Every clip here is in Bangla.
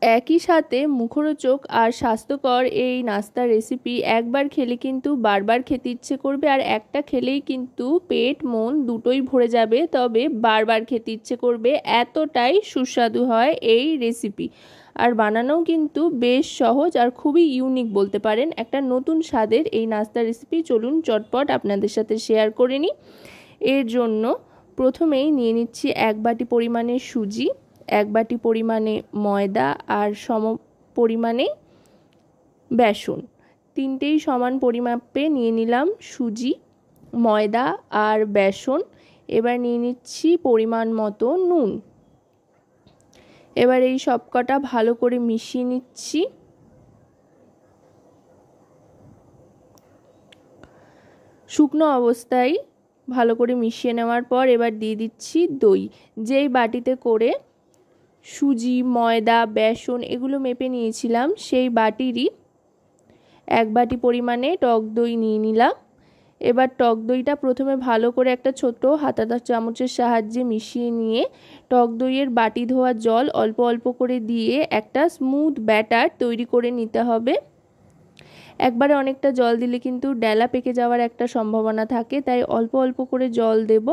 একই সাথে মুখরোচক আর স্বাস্থ্যকর এই নাস্তার রেসিপি একবার খেলে কিন্তু বারবার খেতে ইচ্ছে করবে, আর একটা খেলেই কিন্তু পেট মন দুটোই ভরে যাবে, তবে বারবার খেতে ইচ্ছে করবে, এতটাই সুস্বাদু হয় এই রেসিপি। আর বানানোও কিন্তু বেশ সহজ আর খুবই ইউনিক বলতে পারেন। একটা নতুন স্বাদের এই নাস্তার রেসিপি চলুন চটপট আপনাদের সাথে শেয়ার করে নিই। এর জন্য প্রথমেই নিয়ে নিচ্ছি 1 বাটি পরিমাণে সুজি, 1 বাটি পরিমাণে ময়দা আর সম পরিমাণে বেসন। তিনটেই সমান পরিমাপে নিয়ে নিলাম সুজি, ময়দা আর বেসন। এবার নিয়ে নিচ্ছি পরিমাণ মতো নুন। এবার এই সবকটা ভালো করে মিশিয়ে নিচ্ছি। শুকনো অবস্থায় ভালো করে মিশিয়ে নেওয়ার পর এবার দিয়ে দিচ্ছি দই। যেই বাটিতে করে সুজি, ময়দা, বেসন এগুলো মেপে নিয়েছিলাম, সেই বাটিরই 1 বাটি পরিমাণে টক দই নিয়ে নিলাম। এবার টক দইটা প্রথমে ভালো করে একটা ছোট হাতা চামচের সাহায্যে মিশিয়ে নিয়ে টক দইয়ের বাটি ধোয়া জল অল্প অল্প করে দিয়ে একটা স্মুথ ব্যাটার তৈরি করে নিতে হবে। একবারে অনেকটা জল দিলে কিন্তু ডেলা পেকে যাওয়ার একটা সম্ভাবনা থাকে, তাই অল্প অল্প করে জল দেব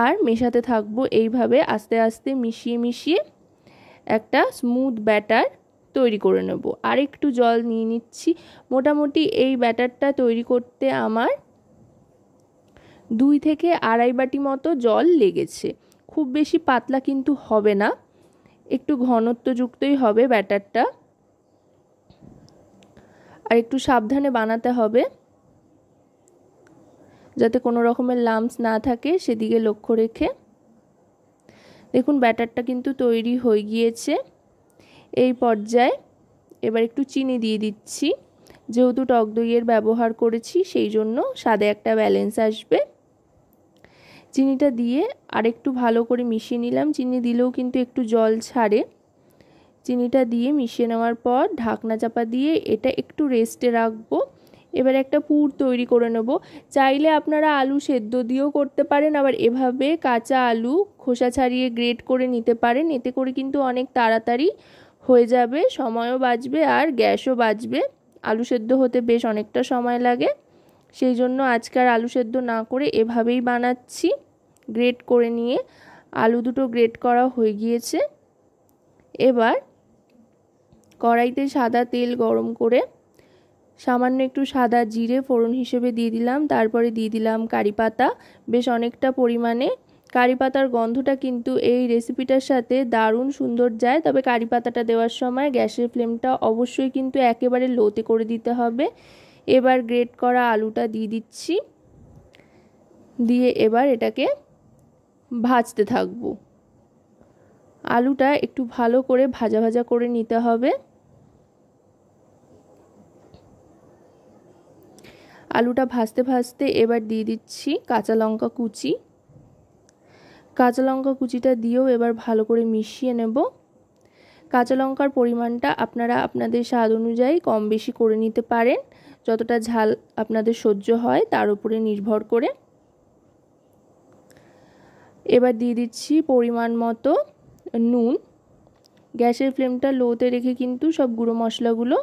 আর মেশাতে থাকবো। এইভাবে আস্তে আস্তে মিশিয়ে মিশিয়ে একটা স্মুথ ব্যাটার তৈরি করে নেব। আর একটু জল নিয়ে নিচ্ছি। মোটামুটি এই ব্যাটারটা তৈরি করতে আমার 2 থেকে আড়াই বাটি মতো জল লেগেছে। খুব বেশি পাতলা কিন্তু হবে না, একটু ঘনত্বযুক্তই হবে ব্যাটারটা। আর একটু সাবধানে বানাতে হবে যাতে কোনো রকমের লাম্পস না থাকে, সেদিকে লক্ষ্য রেখে। দেখুন ব্যাটারটা কিন্তু তৈরি হয়ে গিয়েছে। এই পর্যায়ে এবার একটু চিনি দিয়ে দিচ্ছি। যেহেতু টক দইয়ের ব্যবহার করেছি সেই জন্য স্বাদে একটা ব্যালেন্স আসবে। চিনিটা দিয়ে আরেকটু ভালো করে মিশিয়ে নিলাম। চিনি দিলেও কিন্তু একটু জল ছাড়ে। চিনিটা দিয়ে মিশিয়ে নেওয়ার পর ঢাকনা চাপা দিয়ে এটা একটু রেস্টে রাখবো। এবার একটা পুর তৈরি করে নেব। চাইলে আপনারা আলু সেদ্ধ দিয়েও করতে পারেন, আবার এভাবে কাঁচা আলু খোসা ছাড়িয়ে গ্রেট করে নিতে পারেন। এতে করে কিন্তু অনেক তাড়াতাড়ি হয়ে যাবে, সময়ও বাঁচবে আর গ্যাসও বাঁচবে। আলু সেদ্ধ হতে বেশ অনেকটা সময় লাগে, সেই জন্য আজকাল আলু সেদ্ধ না করে এভাবেই বানাচ্ছি। গ্রেট করে নিয়ে আলু দুটো গ্রেট করা হয়ে গিয়েছে। এবার কড়াইতে সাদা তেল গরম করে সামান্য একটু সাদা জিরে ফোড়ন হিসেবে দিয়ে দিলাম। তারপরে দিয়ে দিলাম কারি পাতা, বেশ অনেকটা পরিমাণে। কারি পাতার গন্ধটা কিন্তু এই রেসিপিটার সাথে দারুণ সুন্দর যায়, তবে কারি পাতাটা দেওয়ার সময় গ্যাসের ফ্লেমটা অবশ্যই কিন্তু একেবারে লোতে করে দিতে হবে। এবার গ্রেট করা আলুটা দিয়ে দিচ্ছি, দিয়ে এবার এটাকে ভাজতে থাকবো। আলুটা একটু ভালো করে ভাজা ভাজা করে নিতে হবে। আলুটা ভাজতে ভাজতে এবার দিয়ে দিচ্ছি কাঁচা লঙ্কা কুচি। কাঁচা লঙ্কা কুচিটা দিয়েও এবার ভালো করে মিশিয়ে নেব। কাঁচা লঙ্কার পরিমাণটা আপনারা আপনাদের স্বাদ অনুযায়ী কম বেশি করে নিতে পারেন, যতটা ঝাল আপনাদের সহ্য হয় তার উপরে নির্ভর করে। এবার দিয়ে দিচ্ছি পরিমাণ মতো নুন। গ্যাসের ফ্লেমটা লোতে রেখে কিন্তু সব গুঁড়ো মশলাগুলো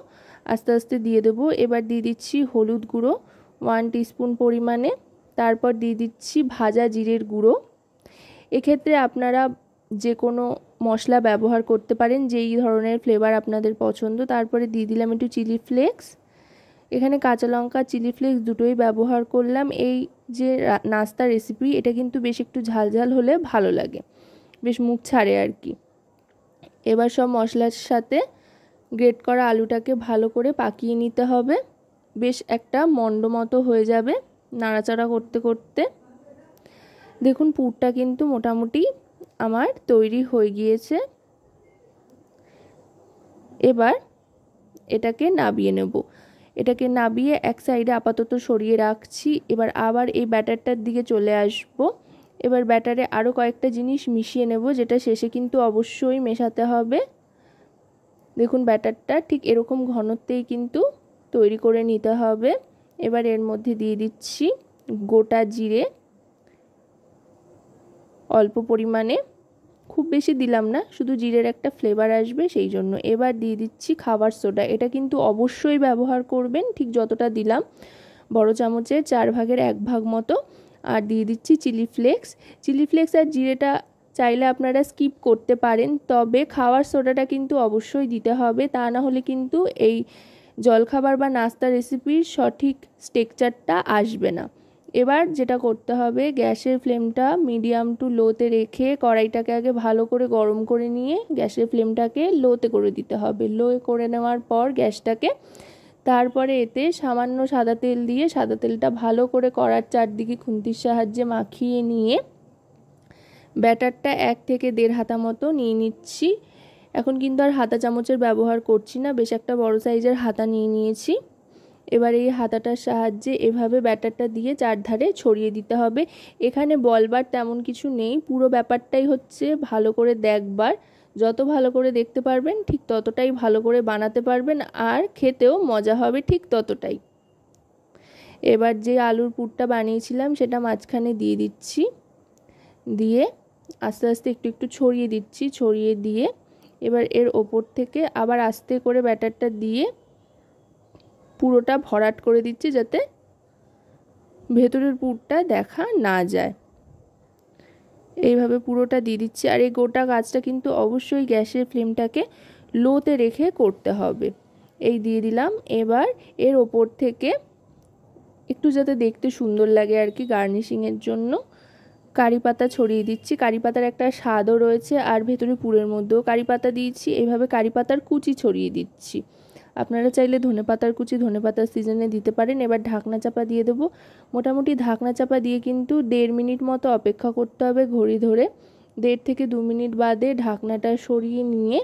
আস্তে আস্তে দিয়ে দেবো। এবার দিয়ে দিচ্ছি হলুদ গুঁড়ো 1 টিস্পুন পরিমাণে। তারপর দিয়ে দিচ্ছি ভাজা জিরের গুঁড়ো। এক্ষেত্রে আপনারা যে কোনো মশলা ব্যবহার করতে পারেন, যেই ধরনের ফ্লেভার আপনাদের পছন্দ। তারপরে দিয়ে দিলাম একটু চিলি ফ্লেক্স। এখানে কাঁচা লঙ্কা চিলি ফ্লেক্স দুটোই ব্যবহার করলাম। এই যে নাস্তা রেসিপি, এটা কিন্তু বেশ একটু ঝাল ঝাল হলে ভালো লাগে, বেশ মুখ ছাড়ে আর কি। এবার সব মশলার সাথে গ্রেট করা আলুটাকে ভালো করে পাকিয়ে নিতে হবে। বেশ একটা মন্ড মতো হয়ে যাবে নাড়াচাড়া করতে করতে। দেখুন পুরটা কিন্তু মোটামুটি আমার তৈরি হয়ে গিয়েছে। এবার এটাকে নাবিয়ে নেব। এটাকে নাবিয়ে এক সাইডে আপাতত সরিয়ে রাখছি। এবার আবার এই ব্যাটারটার দিকে চলে আসব। এবার ব্যাটারে আরও কয়েকটা জিনিস মিশিয়ে নেব, যেটা শেষে কিন্তু অবশ্যই মেশাতে হবে। দেখুন ব্যাটারটা ঠিক এরকম ঘনত্বেই কিন্তু তৈরি করে নিতে হবে। এবার এর মধ্যে দিয়ে দিচ্ছি গোটা জিরে অল্প পরিমাণে, খুব বেশি দিলাম না, শুধু জিরের একটা ফ্লেভার আসবে সেই জন্য। এবার দিয়ে দিচ্ছি খাবার সোডা, এটা কিন্তু অবশ্যই ব্যবহার করবেন, ঠিক যতটা দিলাম বড় চামচের 4 ভাগের 1 ভাগ মতো। আর দিয়ে দিচ্ছি চিলি ফ্লেক্স। চিলি ফ্লেক্স আর জিরেটা চাইলে আপনারা স্কিপ করতে পারেন, তবে খাবার সোডাটা কিন্তু অবশ্যই দিতে হবে, তা না হলে কিন্তু এই জলখাবার বা নাস্তা রেসিপির সঠিক টেক্সচারটা আসবে না। এবার যেটা করতে হবে, গ্যাসের ফ্লেমটা মিডিয়াম টু লোতে রেখে কড়াইটাকে আগে ভালো করে গরম করে নিয়ে গ্যাসের ফ্লেমটাকে লোতে করে দিতে হবে। লো করে নেওয়ার পর গ্যাসটাকে, তারপরে এতে সামান্য সাদা তেল দিয়ে সাদা তেলটা ভালো করে কড়ার চারদিকে খুন্তির সাহায্যে মাখিয়ে নিয়ে ব্যাটারটা 1 থেকে 1.5 হাতা মতো নিয়ে নিচ্ছি। এখন কিন্তু আর হাতা চামচের ব্যবহার করছি না, বেশ একটা বড় সাইজের হাতা নিয়ে নিয়েছি। এবার এই হাতাটার সাহায্যে এভাবে ব্যাটারটা দিয়ে চারধারে ছড়িয়ে দিতে হবে। এখানে বলবার তেমন কিছু নেই, পুরো ব্যাপারটাই হচ্ছে ভালো করে দেখবার। যত ভালো করে দেখতে পারবেন ঠিক ততটাই ভালো করে বানাতে পারবেন, আর খেতেও মজা হবে ঠিক ততটাই। এবার যে আলুর পুরটা বানিয়েছিলাম সেটা মাঝখানে দিয়ে দিচ্ছি, দিয়ে আস্তে আস্তে একটু একটু ছড়িয়ে দিচ্ছি। ছড়িয়ে দিয়ে এবার এর ওপর থেকে আবার আস্তে করে ব্যাটারটা দিয়ে পুরোটা ভরাট করে দিচ্ছি, যাতে ভেতরের পুরটা দেখা না যায়। এইভাবে পুরোটা দিয়ে দিচ্ছি। আর এই গোটা কাজটা কিন্তু অবশ্যই গ্যাসের ফ্লেমটাকে লোতে রেখে করতে হবে। এই দিয়ে দিলাম। এবার এর ওপর থেকে একটু যাতে দেখতে সুন্দর লাগে আর কি, গার্নিশিংয়ের জন্য কারি পাতা ছড়িয়ে দিচ্ছি। কারি পাতার একটা স্বাদও রয়েছে, আর ভেতরে পুরের মধ্যেও কারি পাতা দিয়েছি। এইভাবে কারি পাতার কুচি ছড়িয়ে দিচ্ছি। আপনারা চাইলে ধনেপাতার কুচি ধনেপাতার সিজনে দিতে পারেন। এবার ঢাকনা চাপা দিয়ে দেবো। মোটামুটি ঢাকনা চাপা দিয়ে কিন্তু 1.5 মিনিট মতো অপেক্ষা করতে হবে ঘড়ি ধরে। 1.5 থেকে 2 মিনিট বাদে ঢাকনাটা সরিয়ে নিয়ে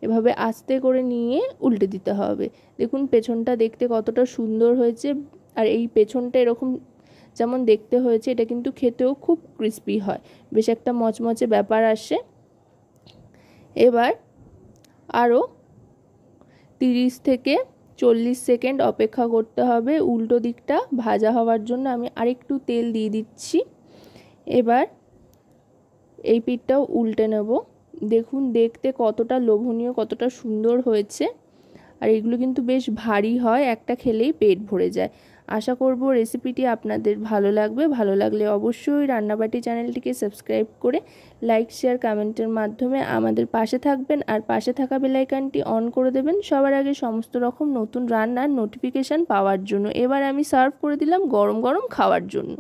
এভাবে আস্তে করে নিয়ে উল্টে দিতে হবে। দেখুন পেছনটা দেখতে কতটা সুন্দর হয়েছে, আর এই পেছনটা এরকম যেমন দেখতে হয়েছে এটা কিন্তু খেতেও খুব ক্রিস্পি হয়, বেশ একটা মচমচে ব্যাপার আসে। এবার আরও 30 থেকে 40 সেকেন্ড অপেক্ষা করতে হবে উল্টো দিকটা ভাজা হওয়ার জন্য। আমি আরেকটু তেল দিয়ে দিচ্ছি। এবার এই পিঠটাও উল্টে নেব। দেখুন দেখতে কতটা লোভনীয়, কতটা সুন্দর হয়েছে। আর এগুলো কিন্তু বেশ ভারী হয়, একটা খেলেই পেট ভরে যায়। আশা করব রেসিপিটি আপনাদের ভালো লাগবে। ভালো লাগলে অবশ্যই রান্নাবাটি চ্যানেলটিকে সাবস্ক্রাইব করে লাইক শেয়ার কমেন্টের মাধ্যমে আমাদের পাশে থাকবেন, আর পাশে থাকা বেল আইকনটি অন করে দেবেন সবার আগে সমস্ত রকম নতুন রান্নার নোটিফিকেশান পাওয়ার জন্য। এবার আমি সার্ভ করে দিলাম গরম গরম খাওয়ার জন্য।